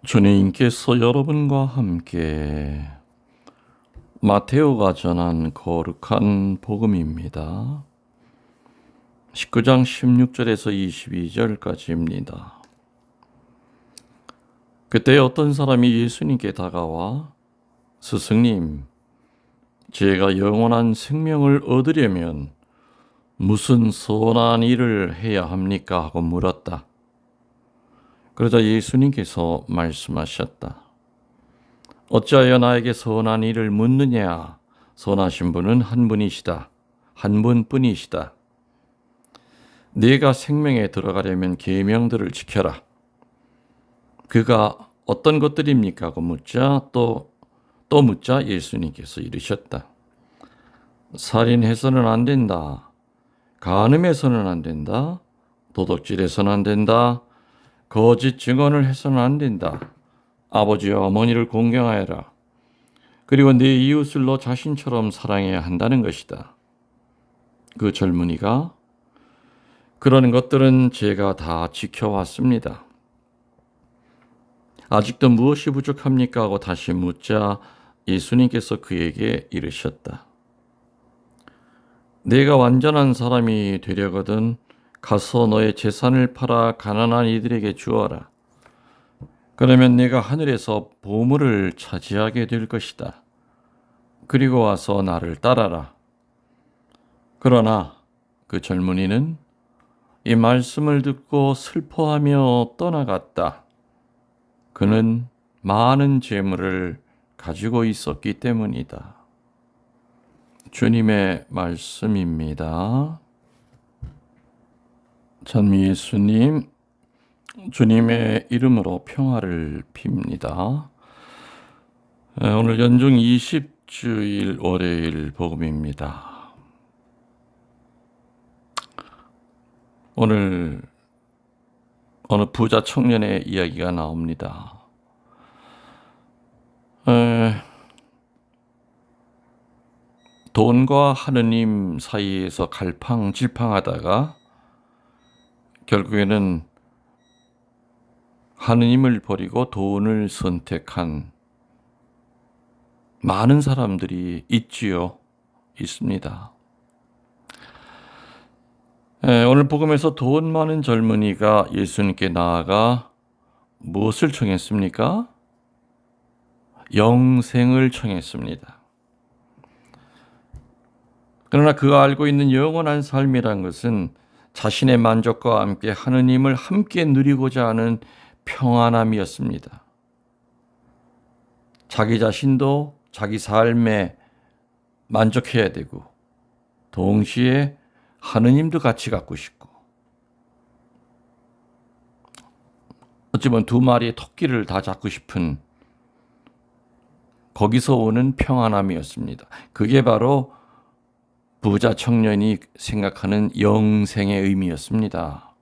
주님께서 여러분과 함께 마테오가 전한 거룩한 복음입니다. 19장 16절에서 22절까지입니다. 그때 어떤 사람이 예수님께 다가와 스승님, 제가 영원한 생명을 얻으려면 무슨 선한 일을 해야 합니까? 하고 물었다. 그러자 예수님께서 말씀하셨다. 어찌하여 나에게 선한 일을 묻느냐? 선하신 분은 한 분이시다. 한 분뿐이시다. 네가 생명에 들어가려면 계명들을 지켜라. 그가 어떤 것들입니까? 하고 묻자 또 묻자 예수님께서 이르셨다. 살인해서는 안 된다. 간음해서는 안 된다. 도둑질해서는 안 된다. 거짓 증언을 해서는 안 된다. 아버지와 어머니를 공경하여라. 그리고 네 이웃을 너 자신처럼 사랑해야 한다는 것이다. 그 젊은이가 그런 것들은 제가 다 지켜왔습니다. 아직도 무엇이 부족합니까? 하고 다시 묻자 예수님께서 그에게 이르셨다. 네가 완전한 사람이 되려거든 가서 너의 재산을 팔아 가난한 이들에게 주어라. 그러면 네가 하늘에서 보물을 차지하게 될 것이다. 그리고 와서 나를 따라라. 그러나 그 젊은이는 이 말씀을 듣고 슬퍼하며 떠나갔다. 그는 많은 재물을 가지고 있었기 때문이다. 주님의 말씀입니다. 전 예수님, 주님의 이름으로 평화를 빕니다. 오늘 연중 20주일 월요일 복음입니다. 오늘 어느 부자 청년의 이야기가 나옵니다. 돈과 하느님 사이에서 갈팡질팡하다가 결국에는 하느님을 버리고 돈을 선택한 많은 사람들이 있습니다. 오늘 복음에서 돈 많은 젊은이가 예수님께 나아가 무엇을 청했습니까? 영생을 청했습니다. 그러나 그가 알고 있는 영원한 삶이란 것은 자신의 만족과 함께 하느님을 함께 누리고자 하는 평안함이었습니다. 자기 자신도 자기 삶에 만족해야 되고 동시에 하느님도 같이 갖고 싶고 어찌 보면 두 마리의 토끼를 다 잡고 싶은 거기서 오는 평안함이었습니다. 그게 바로 부자 청년이 생각하는 영생의 의미였습니다.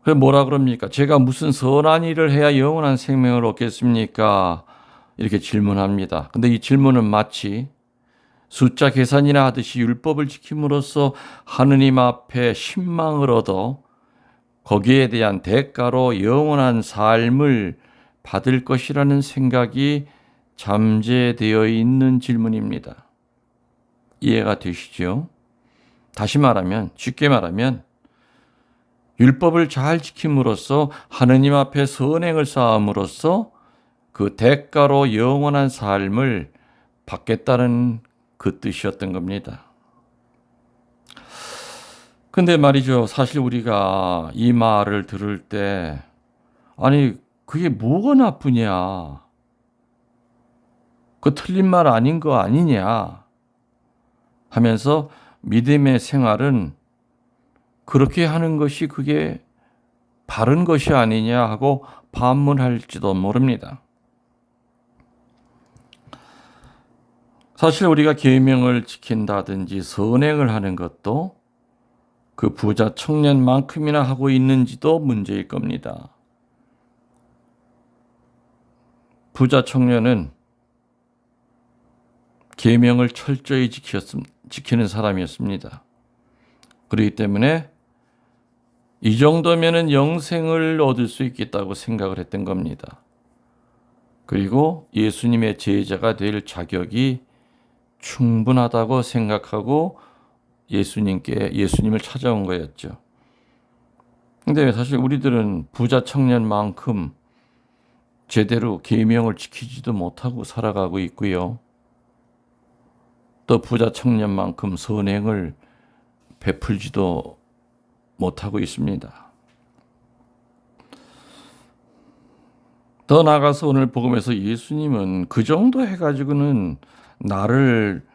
그래서 뭐라 그럽니까? 제가 무슨 선한 일을 해야 영원한 생명을 얻겠습니까? 이렇게 질문합니다. 근데 이 질문은 마치 숫자 계산이나 하듯이 율법을 지킴으로써 하느님 앞에 신망을 얻어 거기에 대한 대가로 영원한 삶을 받을 것이라는 생각이 잠재되어 있는 질문입니다. 이해가 되시죠? 다시 말하면, 쉽게 말하면 율법을 잘 지킴으로써 하느님 앞에 선행을 쌓음으로써 그 대가로 영원한 삶을 받겠다는 그 뜻이었던 겁니다. 근데 말이죠. 사실 우리가 이 말을 들을 때 아니 그게 뭐가 나쁘냐? 그 틀린 말 아닌 거 아니냐? 하면서 믿음의 생활은 그렇게 하는 것이 그게 바른 것이 아니냐 하고 반문할지도 모릅니다. 사실 우리가 계명을 지킨다든지 선행을 하는 것도 그 부자 청년만큼이나 하고 있는지도 문제일 겁니다. 부자 청년은 계명을 철저히 지키는 사람이었습니다. 그렇기 때문에 이 정도면은 영생을 얻을 수 있겠다고 생각을 했던 겁니다. 그리고 예수님의 제자가 될 자격이 충분하다고 생각하고 예수님을 찾아온 거였죠. 근데 사실 우리들은 부자 청년만큼 제대로 계명을 지키지도 못하고 살아가고 있고요. 또 부자 청년만큼 선행을 베풀지도 못하고 있습니다. 더 나아가서 오늘 복음에서 예수님은 그 정도 해가지고는 나를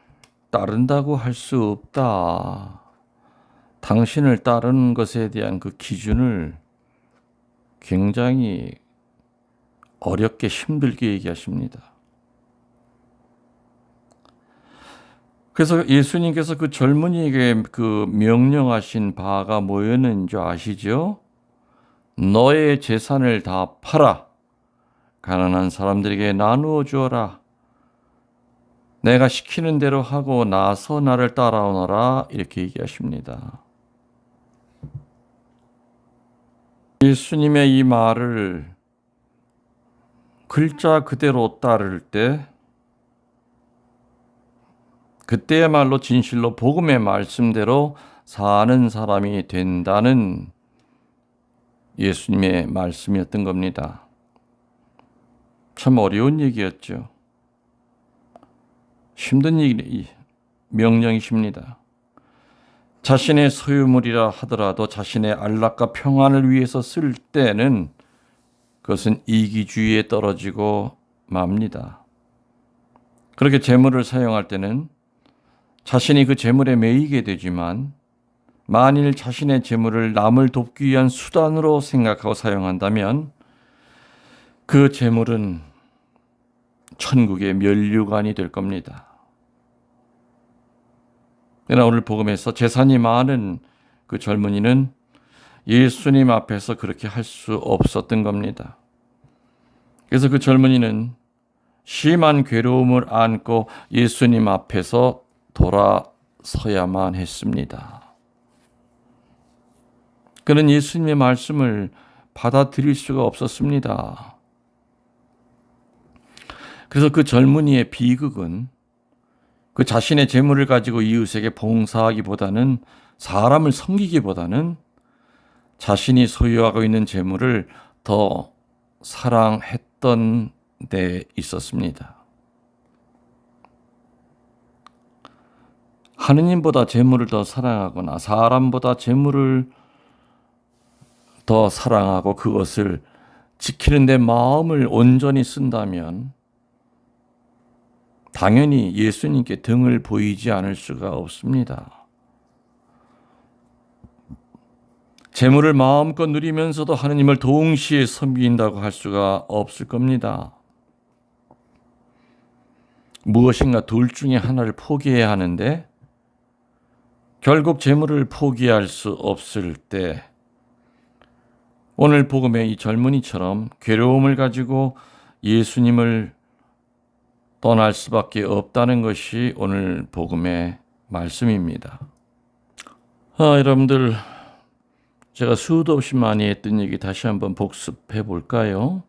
따른다고 할 수 없다. 당신을 따르는 것에 대한 그 기준을 굉장히 어렵게 힘들게 얘기하십니다. 그래서 예수님께서 그 젊은이에게 그 명령하신 바가 뭐였는지 아시죠? 너의 재산을 다 팔아 가난한 사람들에게 나누어 주어라. 내가 시키는 대로 하고 나서 나를 따라오너라. 이렇게 얘기하십니다. 예수님의 이 말을 글자 그대로 따를 때 그때야말로 진실로 복음의 말씀대로 사는 사람이 된다는 예수님의 말씀이었던 겁니다. 참 어려운 얘기였죠. 힘든 명령이십니다. 자신의 소유물이라 하더라도 자신의 안락과 평안을 위해서 쓸 때는 그것은 이기주의에 떨어지고 맙니다. 그렇게 재물을 사용할 때는 자신이 그 재물에 매이게 되지만 만일 자신의 재물을 남을 돕기 위한 수단으로 생각하고 사용한다면 그 재물은 천국의 면류관이 될 겁니다. 그러나 오늘 복음에서 재산이 많은 그 젊은이는 예수님 앞에서 그렇게 할 수 없었던 겁니다. 그래서 그 젊은이는 심한 괴로움을 안고 예수님 앞에서 돌아서야만 했습니다. 그는 예수님의 말씀을 받아들일 수가 없었습니다. 그래서 그 젊은이의 비극은 그 자신의 재물을 가지고 이웃에게 봉사하기보다는 사람을 섬기기보다는 자신이 소유하고 있는 재물을 더 사랑했던 데 있었습니다. 하느님보다 재물을 더 사랑하거나 사람보다 재물을 더 사랑하고 그것을 지키는 데 마음을 온전히 쓴다면 당연히 예수님께 등을 보이지 않을 수가 없습니다. 재물을 마음껏 누리면서도 하느님을 동시에 섬긴다고 할 수가 없을 겁니다. 무엇인가 둘 중에 하나를 포기해야 하는데 결국 재물을 포기할 수 없을 때 오늘 복음의 이 젊은이처럼 괴로움을 가지고 예수님을 떠날 수밖에 없다는 것이 오늘 복음의 말씀입니다. 여러분들 제가 수도 없이 많이 했던 얘기 다시 한번 복습해 볼까요?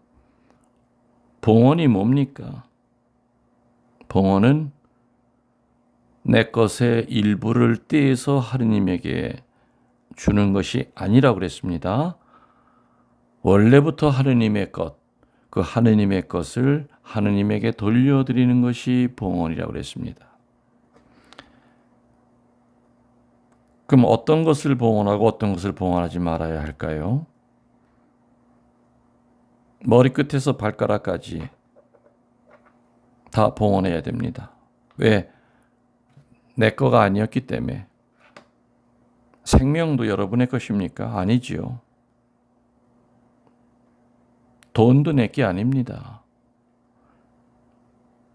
봉헌이 뭡니까? 봉헌은 내 것의 일부를 떼서 하느님에게 주는 것이 아니라고 그랬습니다. 원래부터 하느님의 것, 그 하느님의 것을 하느님에게 돌려드리는 것이 봉헌이라고 그랬습니다. 그럼 어떤 것을 봉헌하고 어떤 것을 봉헌하지 말아야 할까요? 머리끝에서 발가락까지 다 봉헌해야 됩니다. 왜? 내 거가 아니었기 때문에. 생명도 여러분의 것입니까? 아니지요. 돈도 내 게 아닙니다.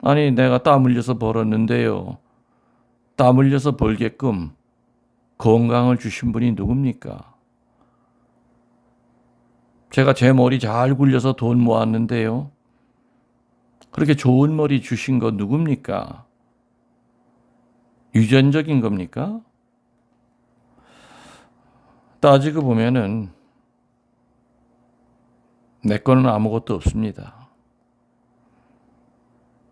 아니 내가 땀 흘려서 벌었는데요. 땀 흘려서 벌게끔 건강을 주신 분이 누굽니까? 제가 제 머리 잘 굴려서 돈 모았는데요. 그렇게 좋은 머리 주신 거 누굽니까? 유전적인 겁니까? 따지고 보면은 내 거는 아무것도 없습니다.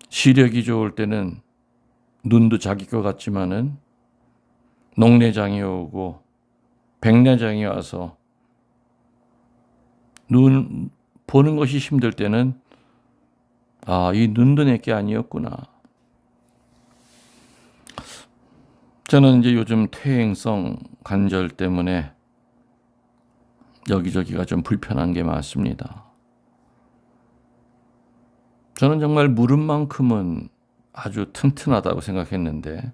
시력이 좋을 때는 눈도 자기 것 같지만은 녹내장이 오고 백내장이 와서 눈 보는 것이 힘들 때는 이 눈도 내게 아니었구나. 저는 이제 요즘 퇴행성 관절 때문에 여기저기가 좀 불편한 게 많습니다. 저는 정말 무릎만큼은 아주 튼튼하다고 생각했는데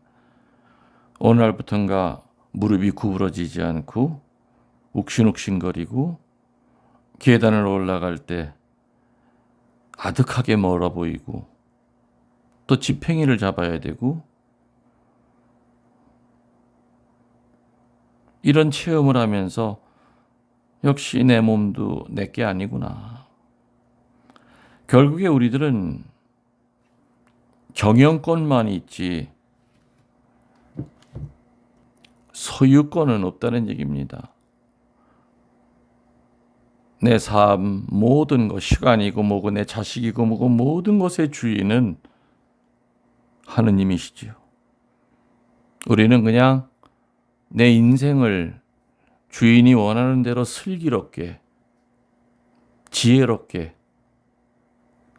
어느 날부턴가 무릎이 구부러지지 않고 욱신욱신거리고 계단을 올라갈 때 아득하게 멀어 보이고 또 지팽이를 잡아야 되고 이런 체험을 하면서 역시 내 몸도 내게 아니구나. 결국에 우리들은 경영권만 있지 소유권은 없다는 얘기입니다. 내 삶 모든 것, 시간이고 뭐고 내 자식이고 뭐고 모든 것의 주인은 하느님이시지요. 우리는 그냥 내 인생을 주인이 원하는 대로 슬기롭게 지혜롭게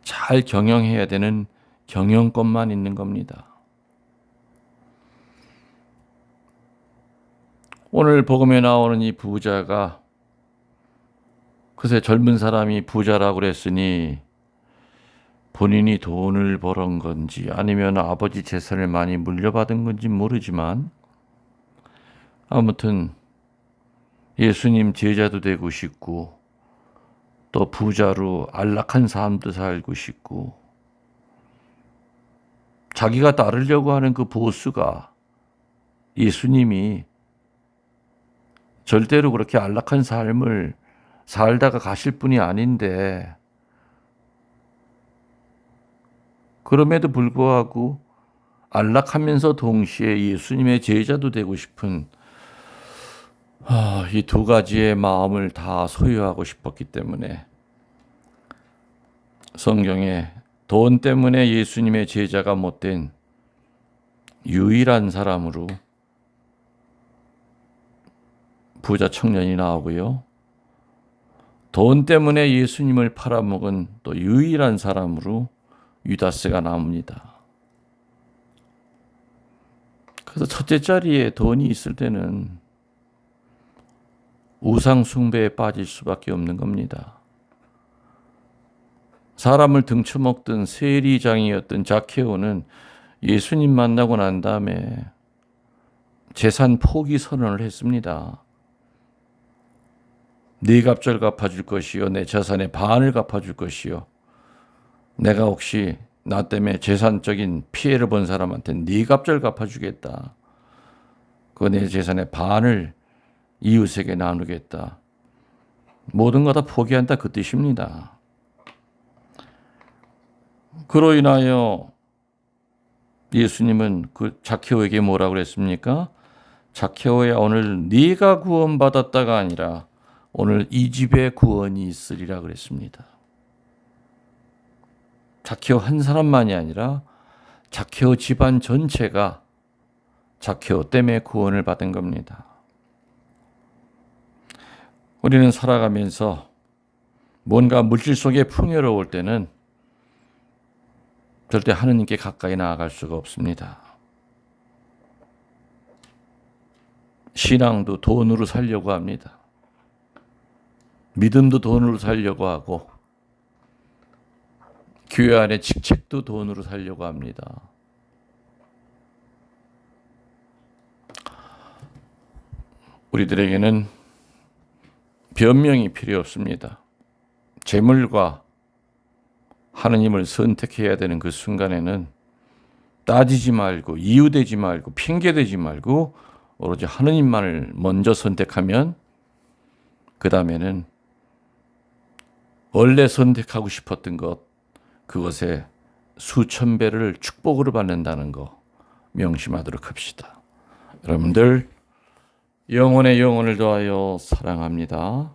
잘 경영해야 되는 경영권만 있는 겁니다. 오늘 복음에 나오는 이 부자가 글쎄 젊은 사람이 부자라고 그랬으니 본인이 돈을 벌은 건지 아니면 아버지 재산을 많이 물려받은 건지 모르지만 아무튼 예수님 제자도 되고 싶고 또 부자로 안락한 삶도 살고 싶고 자기가 따르려고 하는 그 보스가 예수님이 절대로 그렇게 안락한 삶을 살다가 가실 분이 아닌데 그럼에도 불구하고 안락하면서 동시에 예수님의 제자도 되고 싶은 이 두 가지의 마음을 다 소유하고 싶었기 때문에 성경에 돈 때문에 예수님의 제자가 못된 유일한 사람으로 부자 청년이 나오고요. 돈 때문에 예수님을 팔아먹은 또 유일한 사람으로 유다스가 나옵니다. 그래서 첫째 자리에 돈이 있을 때는 우상 숭배에 빠질 수밖에 없는 겁니다. 사람을 등쳐먹던 세리장이었던 자케오는 예수님 만나고 난 다음에 재산 포기 선언을 했습니다. 네 값을 갚아줄 것이요 내 재산의 반을 갚아줄 것이요 내가 혹시 나 때문에 재산적인 피해를 본 사람한테 네 값을 갚아주겠다. 그 내 재산의 반을 이웃에게 나누겠다. 모든 거 다 포기한다 그 뜻입니다. 그로 인하여 예수님은 그 자케오에게 뭐라고 그랬습니까? 자케오야 오늘 네가 구원받았다가 아니라 오늘 이 집에 구원이 있으리라 그랬습니다. 자케오 한 사람만이 아니라 자케오 집안 전체가 자케오 때문에 구원을 받은 겁니다. 우리는 살아가면서 뭔가 물질 속에 풍요로울 때는 절대 하느님께 가까이 나아갈 수가 없습니다. 신앙도 돈으로 살려고 합니다. 믿음도 돈으로 살려고 하고 교회 안의 직책도 돈으로 살려고 합니다. 우리들에게는 변명이 필요 없습니다. 재물과 하느님을 선택해야 되는 그 순간에는 따지지 말고 이유되지 말고 핑계대지 말고 오로지 하느님만을 먼저 선택하면 그 다음에는 원래 선택하고 싶었던 것 그것에 수천 배를 축복으로 받는다는 거 명심하도록 합시다. 여러분들 영혼의 영혼을 더하여 사랑합니다.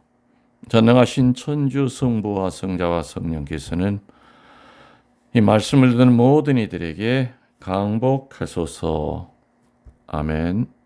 전능하신 천주 성부와 성자와 성령께서는 이 말씀을 듣는 모든 이들에게 강복하소서. 아멘.